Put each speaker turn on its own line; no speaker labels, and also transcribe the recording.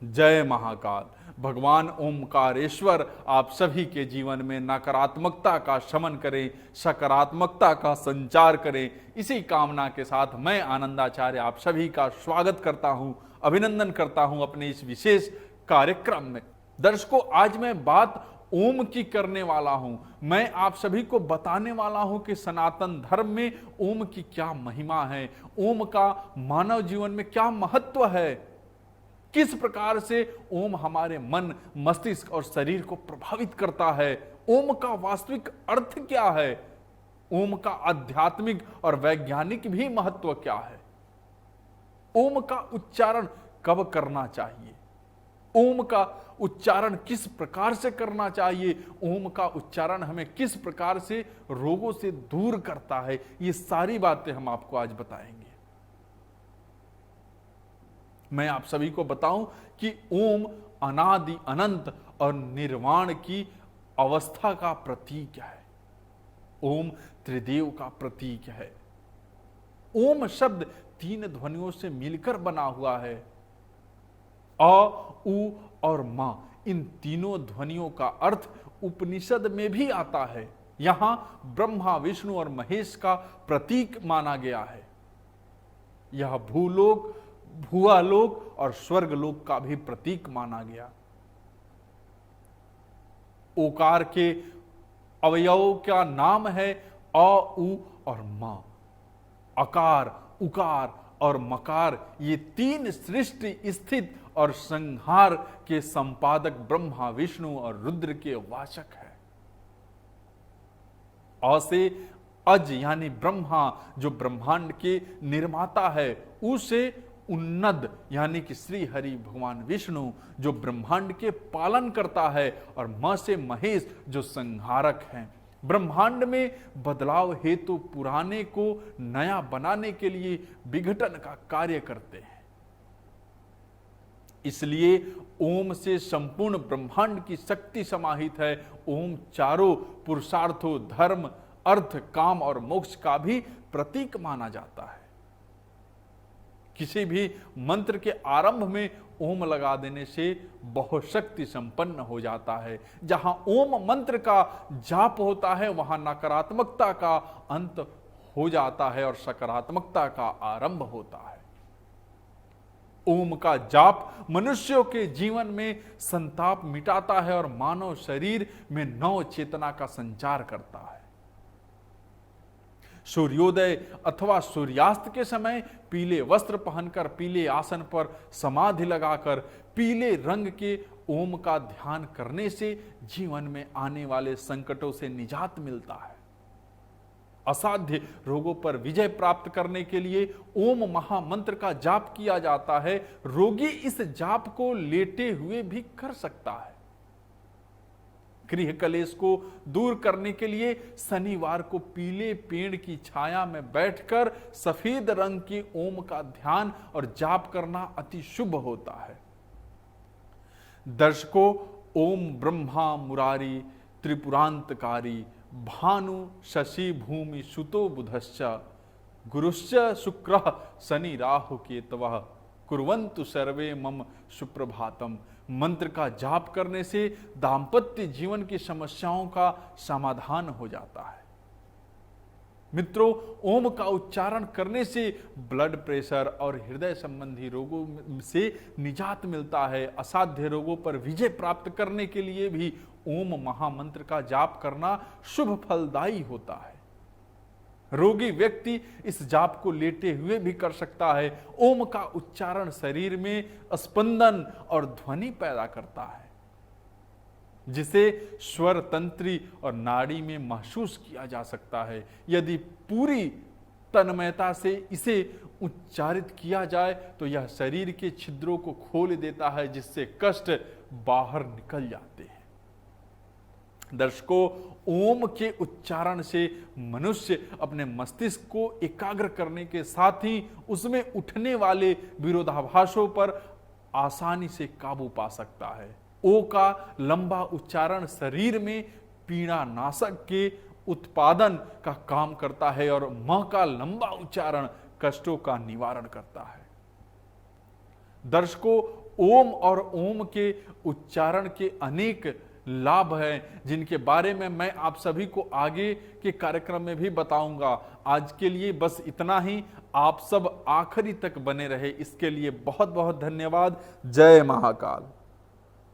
जय महाकाल। भगवान ओमकारेश्वर आप सभी के जीवन में नकारात्मकता का शमन करें, सकारात्मकता का संचार करें। इसी कामना के साथ मैं आनंदाचार्य आप सभी का स्वागत करता हूं, अभिनंदन करता हूं अपने इस विशेष कार्यक्रम में। दर्शकों, आज मैं बात ओम की करने वाला हूं। मैं आप सभी को बताने वाला हूं कि सनातन धर्म में ओम की क्या महिमा है, ओम का मानव जीवन में क्या महत्व है, किस प्रकार से ओम हमारे मन, मस्तिष्क और शरीर को प्रभावित करता है, ओम का वास्तविक अर्थ क्या है, ओम का आध्यात्मिक और वैज्ञानिक भी महत्व क्या है, ओम का उच्चारण कब करना चाहिए, ओम का उच्चारण किस प्रकार से करना चाहिए, ओम का उच्चारण हमें किस प्रकार से रोगों से दूर करता है, ये सारी बातें हम आपको आज बताएंगे। मैं आप सभी को बताऊं कि ओम अनादि अनंत और निर्वाण की अवस्था का प्रतीक है। ओम त्रिदेव का प्रतीक है। ओम शब्द तीन ध्वनियों से मिलकर बना हुआ है। अ, उ और मा, इन तीनों ध्वनियों का अर्थ उपनिषद में भी आता है। यहां ब्रह्मा, विष्णु और महेश का प्रतीक माना गया है। यह भूलोक, भुआलोक और स्वर्गलोक का भी प्रतीक माना गया। ओकार के अवयवों का नाम है अ, उ और मा। अकार, उकार और मकार, ये तीन सृष्टि, स्थित और संहार के संपादक ब्रह्मा, विष्णु और रुद्र के वाचक है। अ से अज यानी ब्रह्मा, जो ब्रह्मांड के निर्माता है। उ से उन्नद यानी कि श्री हरि भगवान विष्णु, जो ब्रह्मांड के पालन करता है। और म से महेश, जो संहारक हैं। ब्रह्मांड में बदलाव हेतु पुराने को नया बनाने के लिए विघटन का कार्य करते हैं। इसलिए ओम से संपूर्ण ब्रह्मांड की शक्ति समाहित है। ओम चारों पुरुषार्थों, धर्म, अर्थ, काम और मोक्ष का भी प्रतीक माना जाता है। किसी भी मंत्र के आरंभ में ओम लगा देने से बहुत शक्ति संपन्न हो जाता है। जहां ओम मंत्र का जाप होता है, वहां नकारात्मकता का अंत हो जाता है और सकारात्मकता का आरंभ होता है। ओम का जाप मनुष्यों के जीवन में संताप मिटाता है और मानव शरीर में नव चेतना का संचार करता है। सूर्योदय अथवा सूर्यास्त के समय पीले वस्त्र पहनकर, पीले आसन पर समाधि लगाकर, पीले रंग के ओम का ध्यान करने से जीवन में आने वाले संकटों से निजात मिलता है। असाध्य रोगों पर विजय प्राप्त करने के लिए ओम महामंत्र का जाप किया जाता है। रोगी इस जाप को लेटे हुए भी कर सकता है। गृह कलेश को दूर करने के लिए शनिवार को पीले पेड़ की छाया में बैठकर सफेद रंग के ओम का ध्यान और जाप करना अति शुभ होता है। दर्शकों, ओम ब्रह्मा मुरारी त्रिपुरांतकारी भानु शशि भूमि सुतो बुधश्च गुरुश्च शुक्रः शनि राहु केतवः कुर्वन्तु सर्वे मम सुप्रभातम मंत्र का जाप करने से दाम्पत्य जीवन की समस्याओं का समाधान हो जाता है। मित्रों, ओम का उच्चारण करने से ब्लड प्रेशर और हृदय संबंधी रोगों से निजात मिलता है। असाध्य रोगों पर विजय प्राप्त करने के लिए भी ओम महामंत्र का जाप करना शुभ फलदायी होता है। रोगी व्यक्ति इस जाप को लेटे हुए भी कर सकता है। ओम का उच्चारण शरीर में स्पंदन और ध्वनि पैदा करता है, जिसे स्वर तंत्री और नाड़ी में महसूस किया जा सकता है। यदि पूरी तन्मयता से इसे उच्चारित किया जाए तो यह शरीर के छिद्रों को खोल देता है, जिससे कष्ट बाहर निकल जाते हैं। दर्शकों, ओम के उच्चारण से मनुष्य अपने मस्तिष्क को एकाग्र करने के साथ ही उसमें उठने वाले विरोधाभासों पर आसानी से काबू पा सकता है। ओ का लंबा उच्चारण शरीर में पीड़ा नाशक के उत्पादन का काम करता है और म का लंबा उच्चारण कष्टों का निवारण करता है। दर्शकों, ओम और ओम के उच्चारण के अनेक लाभ हैं, जिनके बारे में मैं आप सभी को आगे के कार्यक्रम में भी बताऊंगा। आज के लिए बस इतना ही। आप सब आखिरी तक बने रहे, इसके लिए बहुत बहुत धन्यवाद। जय महाकाल।